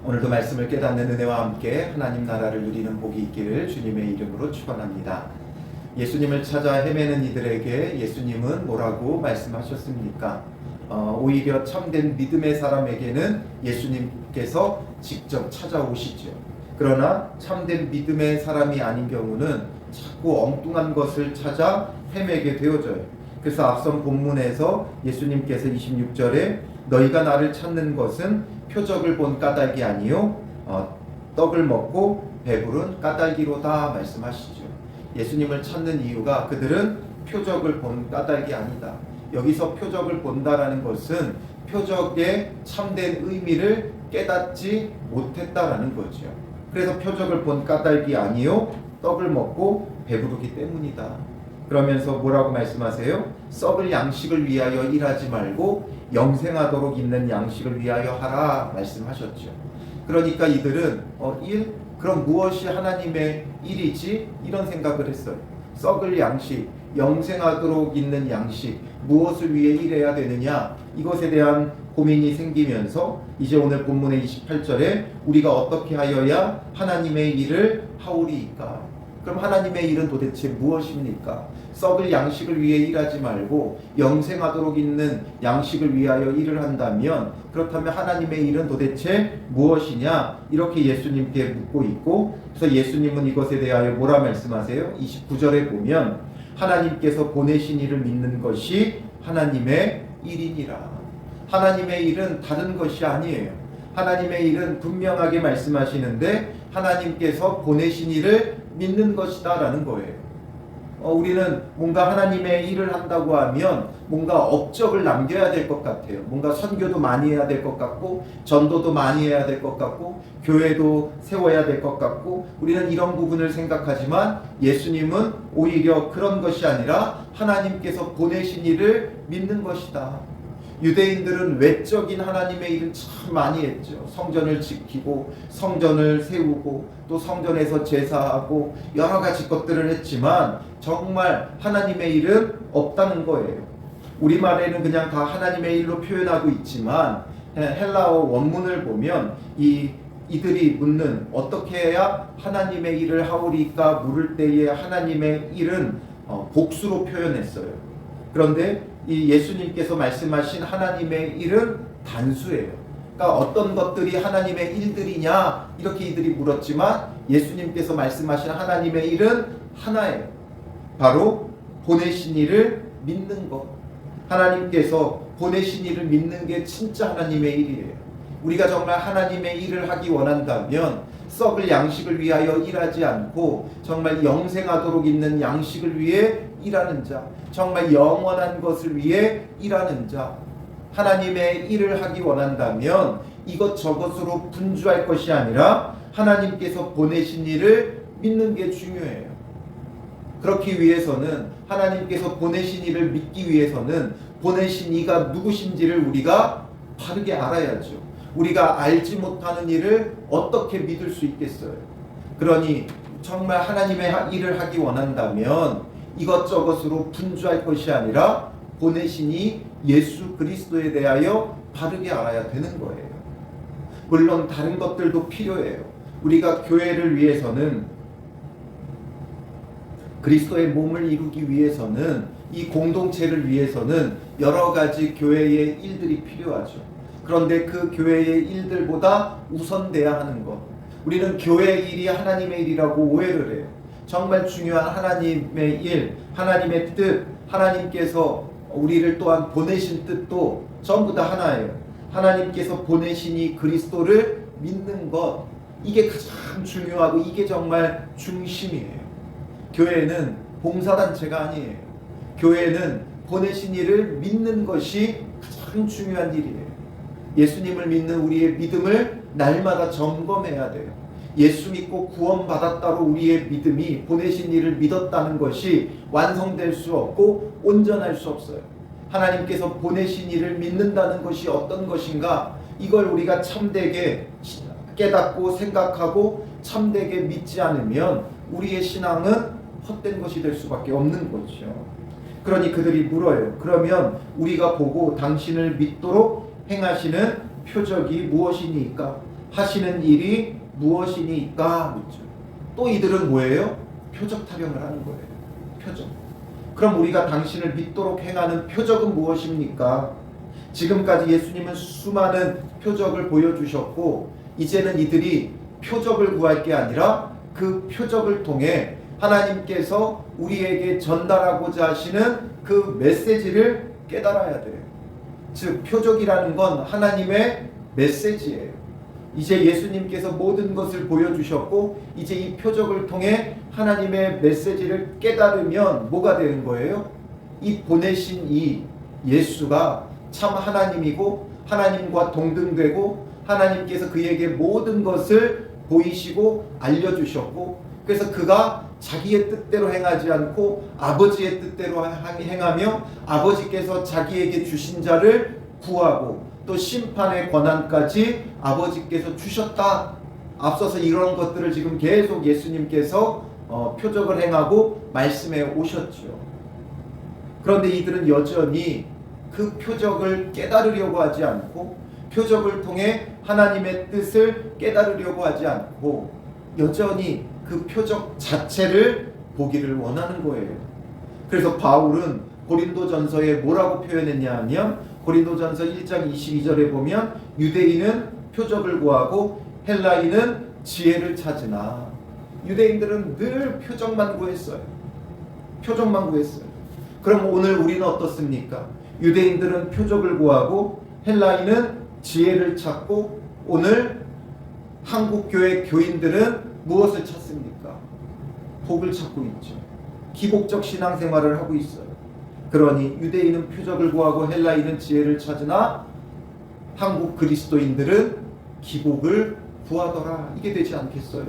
오늘도 말씀을 깨닫는 은혜와 함께 하나님 나라를 누리는 복이 있기를 주님의 이름으로 축원합니다. 예수님을 찾아 헤매는 이들에게 예수님은 뭐라고 말씀하셨습니까? 오히려 참된 믿음의 사람에게는 예수님께서 직접 찾아오시죠. 그러나 참된 믿음의 사람이 아닌 경우는 자꾸 엉뚱한 것을 찾아 헤매게 되어져요. 그래서 앞선 본문에서 예수님께서 26절에 너희가 나를 찾는 것은 표적을 본 까닭이 아니요 떡을 먹고 배부른 까닭이로다 말씀하시죠. 예수님을 찾는 이유가 그들은 표적을 본 까닭이 아니다. 여기서 표적을 본다라는 것은 표적의 참된 의미를 깨닫지 못했다라는 거죠. 그래서 표적을 본 까닭이 아니요 떡을 먹고 배부르기 때문이다. 그러면서 뭐라고 말씀하세요? 썩을 양식을 위하여 일하지 말고 영생하도록 있는 양식을 위하여 하라 말씀하셨죠. 그러니까 이들은 그럼 무엇이 하나님의 일이지? 이런 생각을 했어요. 썩을 양식, 영생하도록 있는 양식, 무엇을 위해 일해야 되느냐? 이것에 대한 고민이 생기면서 이제 오늘 본문의 28절에 우리가 어떻게 하여야 하나님의 일을 하오리이까? 그럼 하나님의 일은 도대체 무엇입니까? 썩을 양식을 위해 일하지 말고 영생하도록 있는 양식을 위하여 일을 한다면 그렇다면 하나님의 일은 도대체 무엇이냐? 이렇게 예수님께 묻고 있고, 그래서 예수님은 이것에 대하여 뭐라 말씀하세요? 29절에 보면 하나님께서 보내신 이를 믿는 것이 하나님의 일이니라. 하나님의 일은 다른 것이 아니에요. 하나님의 일은 분명하게 말씀하시는데 하나님께서 보내신 이를 믿는 것이다 라는 거예요. 우리는 뭔가 하나님의 일을 한다고 하면 뭔가 업적을 남겨야 될 것 같아요. 뭔가 선교도 많이 해야 될 것 같고 전도도 많이 해야 될 것 같고 교회도 세워야 될 것 같고 우리는 이런 부분을 생각하지만 예수님은 오히려 그런 것이 아니라 하나님께서 보내신 일을 믿는 것이다. 유대인들은 외적인 하나님의 일을 참 많이 했죠. 성전을 지키고 성전을 세우고 또 성전에서 제사하고 여러 가지 것들을 했지만 정말 하나님의 일은 없다는 거예요. 우리말에는 그냥 다 하나님의 일로 표현하고 있지만 헬라어 원문을 보면 이들이 묻는 어떻게 해야 하나님의 일을 하오리까 물을 때에 하나님의 일은 복수로 표현했어요. 그런데 이 예수님께서 말씀하신 하나님의 일은 단수예요. 그러니까 어떤 것들이 하나님의 일들이냐 이렇게 이들이 물었지만 예수님께서 말씀하신 하나님의 일은 하나예요. 바로 보내신 이를 믿는 것. 하나님께서 보내신 이를 믿는 게 진짜 하나님의 일이에요. 우리가 정말 하나님의 일을 하기 원한다면 썩을 양식을 위하여 일하지 않고 정말 영생하도록 있는 양식을 위해 일하는 자, 정말 영원한 것을 위해 일하는 자, 하나님의 일을 하기 원한다면 이것저것으로 분주할 것이 아니라 하나님께서 보내신 일을 믿는 게 중요해요. 그렇기 위해서는 하나님께서 보내신 일을 믿기 위해서는 보내신 이가 누구신지를 우리가 바르게 알아야죠. 우리가 알지 못하는 일을 어떻게 믿을 수 있겠어요? 그러니 정말 하나님의 일을 하기 원한다면 이것저것으로 분주할 것이 아니라 보내시니 예수 그리스도에 대하여 바르게 알아야 되는 거예요. 물론 다른 것들도 필요해요. 우리가 교회를 위해서는 그리스도의 몸을 이루기 위해서는 이 공동체를 위해서는 여러 가지 교회의 일들이 필요하죠. 그런데 그 교회의 일들보다 우선돼야 하는 것. 우리는 교회의 일이 하나님의 일이라고 오해를 해요. 정말 중요한 하나님의 일, 하나님의 뜻, 하나님께서 우리를 또한 보내신 뜻도 전부 다 하나예요. 하나님께서 보내신 이 그리스도를 믿는 것, 이게 가장 중요하고 이게 정말 중심이에요. 교회는 봉사단체가 아니에요. 교회는 보내신 이를 믿는 것이 가장 중요한 일이에요. 예수님을 믿는 우리의 믿음을 날마다 점검해야 돼요. 예수 믿고 구원받았다로 우리의 믿음이 보내신 이를 믿었다는 것이 완성될 수 없고 온전할 수 없어요. 하나님께서 보내신 이를 믿는다는 것이 어떤 것인가, 이걸 우리가 참되게 깨닫고 생각하고 참되게 믿지 않으면 우리의 신앙은 헛된 것이 될 수밖에 없는 거죠. 그러니 그들이 물어요. 그러면 우리가 보고 당신을 믿도록 행하시는 표적이 무엇이니까? 하시는 일이 무엇이니까 묻죠. 또 이들은 뭐예요? 표적 타령을 하는 거예요. 표적. 그럼 우리가 당신을 믿도록 행하는 표적은 무엇입니까? 지금까지 예수님은 수많은 표적을 보여주셨고 이제는 이들이 표적을 구할 게 아니라 그 표적을 통해 하나님께서 우리에게 전달하고자 하시는 그 메시지를 깨달아야 돼요. 즉 표적이라는 건 하나님의 메시지예요. 이제 예수님께서 모든 것을 보여주셨고 이제 이 표적을 통해 하나님의 메시지를 깨달으면 뭐가 되는 거예요? 이 보내신 이 예수가 참 하나님이고 하나님과 동등되고 하나님께서 그에게 모든 것을 보이시고 알려주셨고 그래서 그가 자기의 뜻대로 행하지 않고 아버지의 뜻대로 행하며 아버지께서 자기에게 주신 자를 구하고 또 심판의 권한까지 아버지께서 주셨다. 앞서서 이런 것들을 지금 계속 예수님께서 표적을 행하고 말씀해 오셨죠. 그런데 이들은 여전히 그 표적을 깨달으려고 하지 않고 표적을 통해 하나님의 뜻을 깨달으려고 하지 않고 여전히 그 표적 자체를 보기를 원하는 거예요. 그래서 바울은 고린도전서에 뭐라고 표현했냐 하면 고린도전서 1장 22절에 보면 유대인은 표적을 구하고 헬라인은 지혜를 찾으나 유대인들은 늘 표적만 구했어요. 표적만 구했어요. 그럼 오늘 우리는 어떻습니까? 유대인들은 표적을 구하고 헬라인은 지혜를 찾고 오늘 한국교회 교인들은 무엇을 찾습니까? 복을 찾고 있죠. 기복적 신앙생활을 하고 있어요. 그러니 유대인은 표적을 구하고 헬라인은 지혜를 찾으나 한국 그리스도인들은 기복을 구하더라. 이게 되지 않겠어요?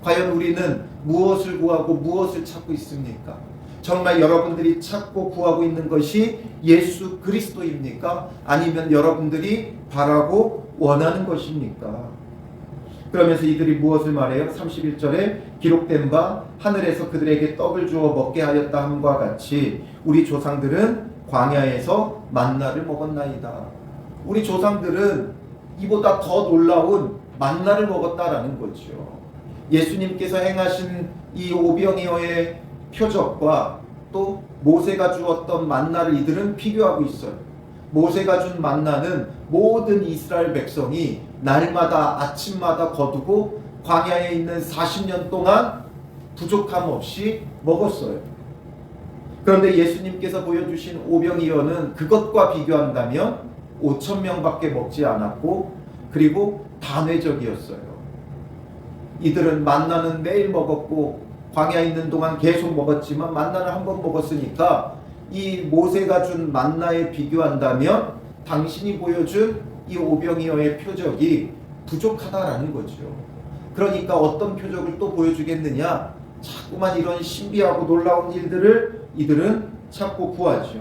과연 우리는 무엇을 구하고 무엇을 찾고 있습니까? 정말 여러분들이 찾고 구하고 있는 것이 예수 그리스도입니까? 아니면 여러분들이 바라고 원하는 것입니까? 그러면서 이들이 무엇을 말해요? 31절에 기록된 바 하늘에서 그들에게 떡을 주어 먹게 하였다 함과 같이 우리 조상들은 광야에서 만나를 먹었나이다. 우리 조상들은 이보다 더 놀라운 만나를 먹었다라는 거죠. 예수님께서 행하신 이 오병이어의 표적과 또 모세가 주었던 만나를 이들은 비교하고 있어요. 모세가 준 만나는 모든 이스라엘 백성이 날마다 아침마다 거두고 광야에 있는 40년 동안 부족함 없이 먹었어요. 그런데 예수님께서 보여주신 오병이어는 그것과 비교한다면 5,000명밖에 먹지 않았고 그리고 단회적이었어요. 이들은 만나는 매일 먹었고 광야에 있는 동안 계속 먹었지만 만나를 한 번 먹었으니까 이 모세가 준 만나에 비교한다면 당신이 보여준 이 오병이어의 표적이 부족하다라는 거죠. 그러니까 어떤 표적을 또 보여주겠느냐? 자꾸만 이런 신비하고 놀라운 일들을 이들은 찾고 구하죠.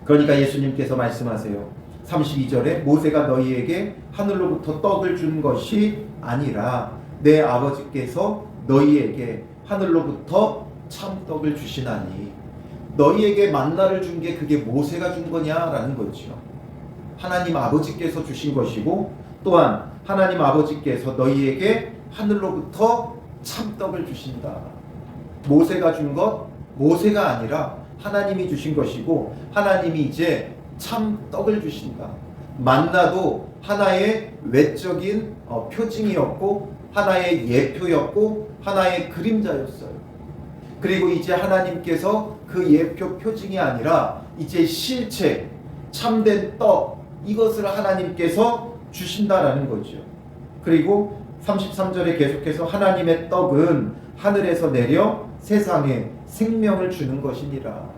그러니까 예수님께서 말씀하세요. 32절에 모세가 너희에게 하늘로부터 떡을 준 것이 아니라 내 아버지께서 너희에게 하늘로부터 참떡을 주시나니 너희에게 만나를 준 게 그게 모세가 준 거냐라는 거죠. 하나님 아버지께서 주신 것이고 또한 하나님 아버지께서 너희에게 하늘로부터 참떡을 주신다. 모세가 준 것 모세가 아니라 하나님이 주신 것이고 하나님이 이제 참떡을 주신다. 만나도 하나의 외적인 표징이었고 하나의 예표였고 하나의 그림자였어요. 그리고 이제 하나님께서 그 예표 표징이 아니라 이제 실체 참된 떡 이것을 하나님께서 주신다라는 거죠. 그리고 33절에 계속해서 하나님의 떡은 하늘에서 내려 세상에 생명을 주는 것이니라.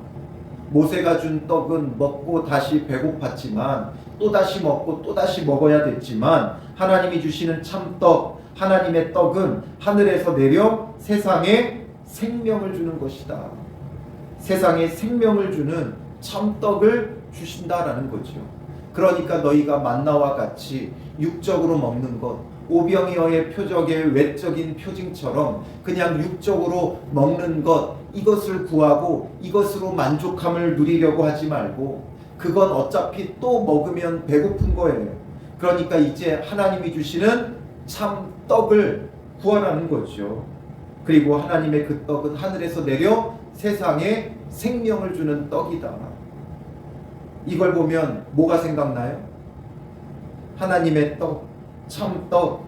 모세가 준 떡은 먹고 다시 배고팠지만 또다시 먹고 또다시 먹어야 됐지만 하나님이 주시는 참떡 하나님의 떡은 하늘에서 내려 세상에 생명을 주는 것이다. 세상에 생명을 주는 참떡을 주신다라는 거죠. 그러니까 너희가 만나와 같이 육적으로 먹는 것 오병이어의 표적의 외적인 표징처럼 그냥 육적으로 먹는 것 이것을 구하고 이것으로 만족함을 누리려고 하지 말고 그건 어차피 또 먹으면 배고픈 거예요. 그러니까 이제 하나님이 주시는 참 떡을 구하라는 거죠. 그리고 하나님의 그 떡은 하늘에서 내려 세상에 생명을 주는 떡이다. 이걸 보면 뭐가 생각나요? 하나님의 떡, 참 떡.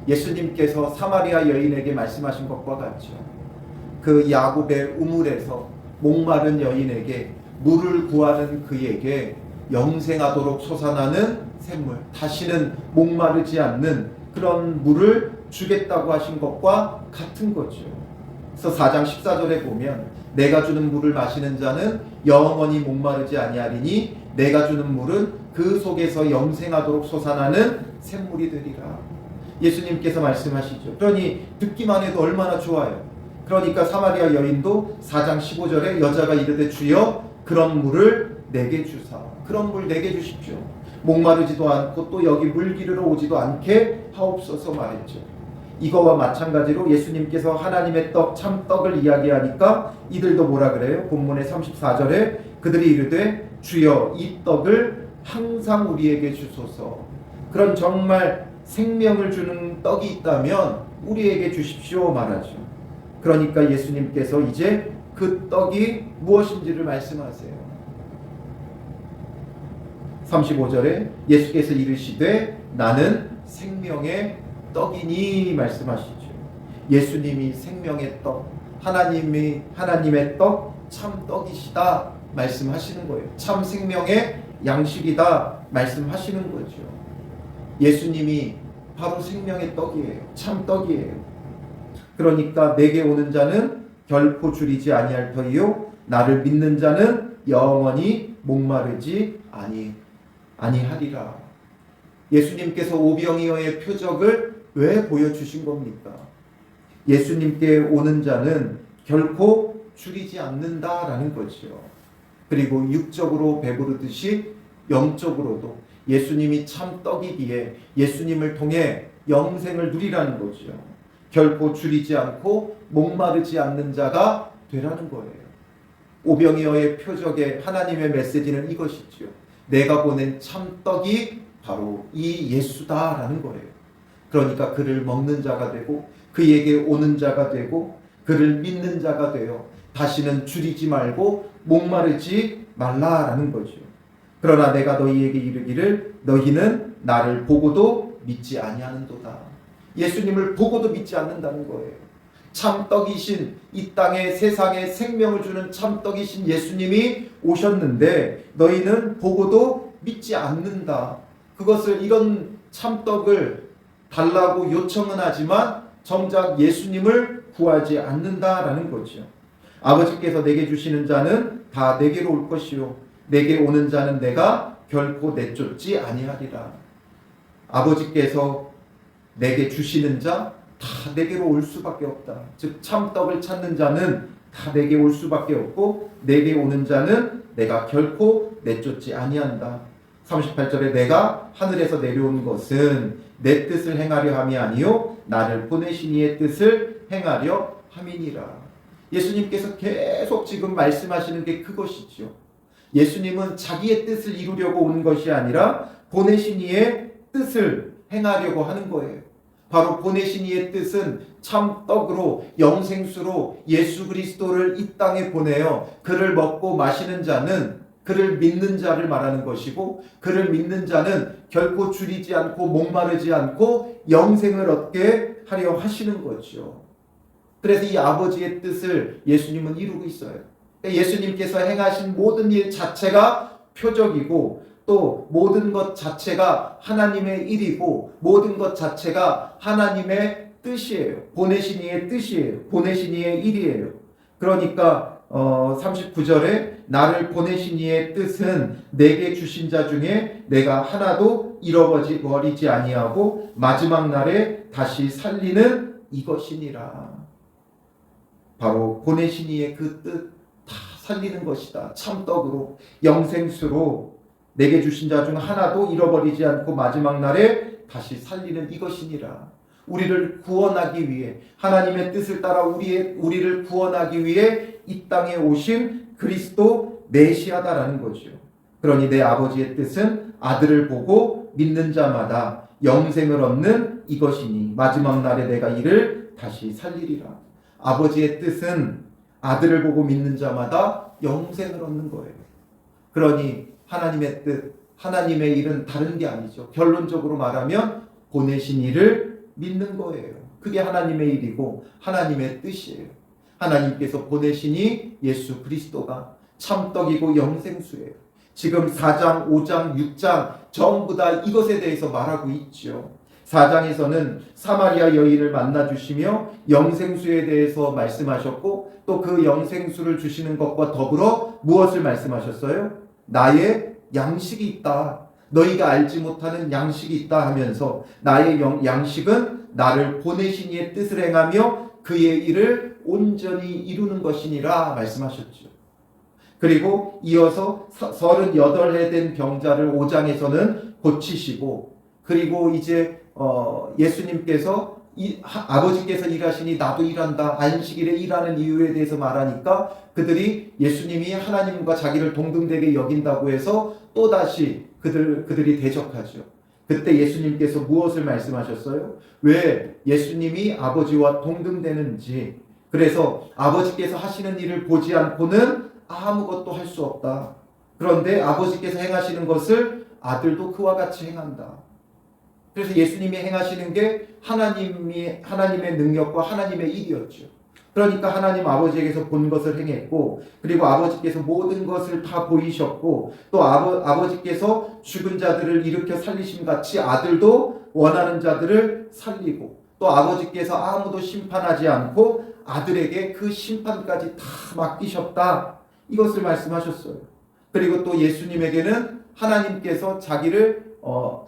예수님께서 사마리아 여인에게 말씀하신 것과 같죠. 그 야곱의 우물에서 목마른 여인에게 물을 구하는 그에게 영생하도록 솟아나는 샘물, 다시는 목마르지 않는 그런 물을 주겠다고 하신 것과 같은 거죠. 그래서 4장 14절에 보면 내가 주는 물을 마시는 자는 영원히 목마르지 아니하리니 내가 주는 물은 그 속에서 영생하도록 솟아나는 샘물이 되리라. 예수님께서 말씀하시죠. 그러니 듣기만 해도 얼마나 좋아요. 그러니까 사마리아 여인도 4장 15절에 여자가 이르되 주여 그런 물을 내게 주사. 그런 물 내게 주십시오. 목마르지도 않고 또 여기 물 기르러 오지도 않게 하옵소서 말했죠. 이거와 마찬가지로 예수님께서 하나님의 떡, 참 떡을 이야기하니까 이들도 뭐라 그래요? 본문의 34절에 그들이 이르되 주여 이 떡을 항상 우리에게 주소서. 그런 정말 생명을 주는 떡이 있다면 우리에게 주십시오 말하죠. 그러니까 예수님께서 이제 그 떡이 무엇인지를 말씀하세요. 35절에 예수께서 이르시되 나는 생명의 떡이니 말씀하시죠. 예수님이 생명의 떡, 하나님의 떡, 참 떡이시다 말씀하시는 거예요. 참 생명의 양식이다 말씀하시는 거죠. 예수님이 바로 생명의 떡이에요. 참 떡이에요. 그러니까 내게 오는 자는 결코 줄이지 아니할 터이요 나를 믿는 자는 영원히 목마르지 아니하리라. 예수님께서 오병이어의 표적을 왜 보여주신 겁니까? 예수님께 오는 자는 결코 줄이지 않는다라는 거죠. 그리고 육적으로 배부르듯이 영적으로도 예수님이 참 떡이기에 예수님을 통해 영생을 누리라는 거죠. 결코 줄이지 않고 목마르지 않는 자가 되라는 거예요. 오병이어의 표적의 하나님의 메시지는 이것이죠. 내가 보낸 참 떡이 바로 이 예수다라는 거예요. 그러니까 그를 먹는 자가 되고 그에게 오는 자가 되고 그를 믿는 자가 되어 다시는 줄이지 말고 목마르지 말라라는 거죠. 그러나 내가 너희에게 이르기를 너희는 나를 보고도 믿지 아니하는도다. 예수님을 보고도 믿지 않는다는 거예요. 참떡이신 이 땅에 세상에 생명을 주는 참떡이신 예수님이 오셨는데 너희는 보고도 믿지 않는다. 그것을 이런 참떡을 달라고 요청은 하지만 정작 예수님을 구하지 않는다라는 거죠. 아버지께서 내게 주시는 자는 다 내게로 올 것이요 내게 오는 자는 내가 결코 내쫓지 아니하리라. 아버지께서 내게 주시는 자 다 내게로 올 수밖에 없다. 즉 참떡을 찾는 자는 다 내게 올 수밖에 없고 내게 오는 자는 내가 결코 내쫓지 아니한다. 38절에 내가 하늘에서 내려온 것은 내 뜻을 행하려 함이 아니요 나를 보내신 이의 뜻을 행하려 함이니라. 예수님께서 계속 지금 말씀하시는 게 그것이죠. 예수님은 자기의 뜻을 이루려고 온 것이 아니라 보내신 이의 뜻을 행하려고 하는 거예요. 바로 보내신 이의 뜻은 참 떡으로 영생수로 예수 그리스도를 이 땅에 보내어 그를 먹고 마시는 자는 그를 믿는 자를 말하는 것이고 그를 믿는 자는 결코 줄이지 않고 목마르지 않고 영생을 얻게 하려 하시는 거죠. 그래서 이 아버지의 뜻을 예수님은 이루고 있어요. 예수님께서 행하신 모든 일 자체가 표적이고 또 모든 것 자체가 하나님의 일이고 모든 것 자체가 하나님의 뜻이에요. 보내신 이의 뜻이에요. 보내신 이의 일이에요. 그러니까 39절에 나를 보내신 이의 뜻은 내게 주신 자 중에 내가 하나도 잃어버리지 아니하고 마지막 날에 다시 살리는 이것이니라. 바로 보내신 이의 그 뜻 다 살리는 것이다. 참떡으로 영생수로 내게 주신 자 중 하나도 잃어버리지 않고 마지막 날에 다시 살리는 이것이니라. 우리를 구원하기 위해 하나님의 뜻을 따라 우리를 구원하기 위해 이 땅에 오신 그리스도 메시아다라는 거죠. 그러니 내 아버지의 뜻은 아들을 보고 알고 믿는 자마다 영생을 얻는 이것이니 마지막 날에 내가 이를 다시 살리리라. 아버지의 뜻은 아들을 보고 믿는 자마다 영생을 얻는 거예요. 그러니 하나님의 뜻, 하나님의 일은 다른 게 아니죠. 결론적으로 말하면 보내신 이를 믿는 거예요. 그게 하나님의 일이고 하나님의 뜻이에요. 하나님께서 보내시니 예수 그리스도가 참떡이고 영생수예요. 지금 4장, 5장, 6장 전부 다 이것에 대해서 말하고 있죠. 4장에서는 사마리아 여인을 만나주시며 영생수에 대해서 말씀하셨고 또 그 영생수를 주시는 것과 더불어 무엇을 말씀하셨어요? 나의 양식이 있다. 너희가 알지 못하는 양식이 있다 하면서 나의 양식은 나를 보내신 이의 뜻을 행하며 그의 일을 온전히 이루는 것이니라 말씀하셨죠. 그리고 이어서 38해 된 병자를 5장에서는 고치시고 그리고 이제 예수님께서 아버지께서 일하시니 나도 일한다. 안식일에 일하는 이유에 대해서 말하니까 그들이 예수님이 하나님과 자기를 동등되게 여긴다고 해서 또다시 그들이 대적하죠. 그때 예수님께서 무엇을 말씀하셨어요? 왜 예수님이 아버지와 동등되는지, 그래서 아버지께서 하시는 일을 보지 않고는 아무것도 할 수 없다. 그런데 아버지께서 행하시는 것을 아들도 그와 같이 행한다. 그래서 예수님이 행하시는 게 하나님의 능력과 하나님의 일이었죠. 그러니까 하나님 아버지에게서 본 것을 행했고 그리고 아버지께서 모든 것을 다 보이셨고 또 아버지께서 죽은 자들을 일으켜 살리심 같이 아들도 원하는 자들을 살리고 또 아버지께서 아무도 심판하지 않고 아들에게 그 심판까지 다 맡기셨다. 이것을 말씀하셨어요. 그리고 또 예수님에게는 하나님께서 자기를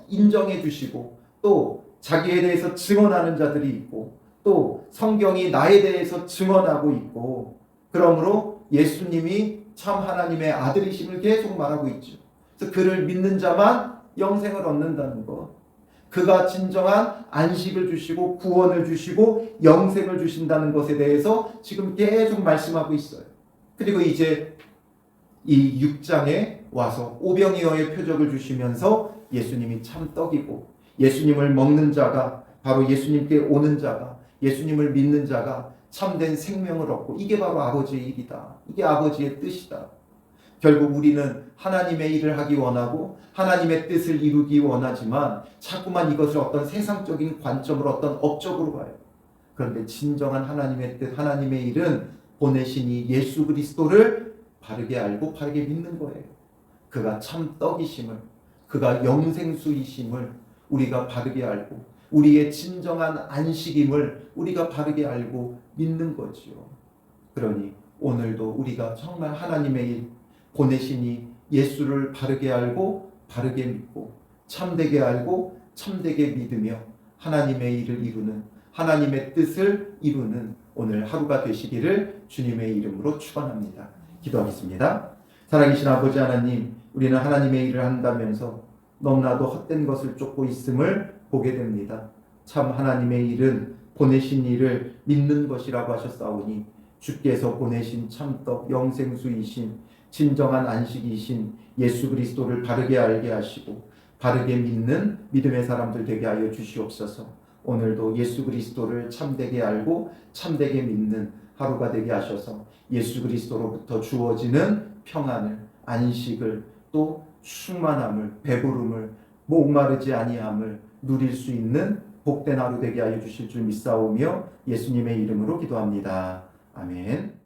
인정해 주시고 또 자기에 대해서 증언하는 자들이 있고 또 성경이 나에 대해서 증언하고 있고 그러므로 예수님이 참 하나님의 아들이심을 계속 말하고 있죠. 그래서 그를 믿는 자만 영생을 얻는다는 것. 그가 진정한 안식을 주시고 구원을 주시고 영생을 주신다는 것에 대해서 지금 계속 말씀하고 있어요. 그리고 이제 이 6장에 와서 오병이어의 표적을 주시면서 예수님이 참 떡이고 예수님을 먹는 자가 바로 예수님께 오는 자가 예수님을 믿는 자가 참된 생명을 얻고 이게 바로 아버지의 일이다. 이게 아버지의 뜻이다. 결국 우리는 하나님의 일을 하기 원하고 하나님의 뜻을 이루기 원하지만 자꾸만 이것을 어떤 세상적인 관점으로 어떤 업적으로 봐요. 그런데 진정한 하나님의 뜻, 하나님의 일은 보내시니 예수 그리스도를 바르게 알고 바르게 믿는 거예요. 그가 참 떡이심을, 그가 영생수이심을 우리가 바르게 알고 우리의 진정한 안식임을 우리가 바르게 알고 믿는 거지요. 그러니 오늘도 우리가 정말 하나님의 일 보내시니 예수를 바르게 알고 바르게 믿고 참되게 알고 참되게 믿으며 하나님의 일을 이루는 하나님의 뜻을 이루는 오늘 하루가 되시기를 주님의 이름으로 축원합니다. 기도하겠습니다. 살아계신 아버지 하나님, 우리는 하나님의 일을 한다면서 너무나도 헛된 것을 쫓고 있음을 보게 됩니다. 참 하나님의 일은 보내신 이를 믿는 것이라고 하셨사오니 주께서 보내신 참떡 영생수이신 진정한 안식이신 예수 그리스도를 바르게 알게 하시고 바르게 믿는 믿음의 사람들 되게 하여 주시옵소서. 오늘도 예수 그리스도를 참되게 알고 참되게 믿는 하루가 되게 하셔서 예수 그리스도로부터 주어지는 평안을, 안식을, 또 충만함을, 배부름을, 목마르지 아니함을 누릴 수 있는 복된 하루 되게 하여 주실 줄 믿사오며 예수님의 이름으로 기도합니다. 아멘.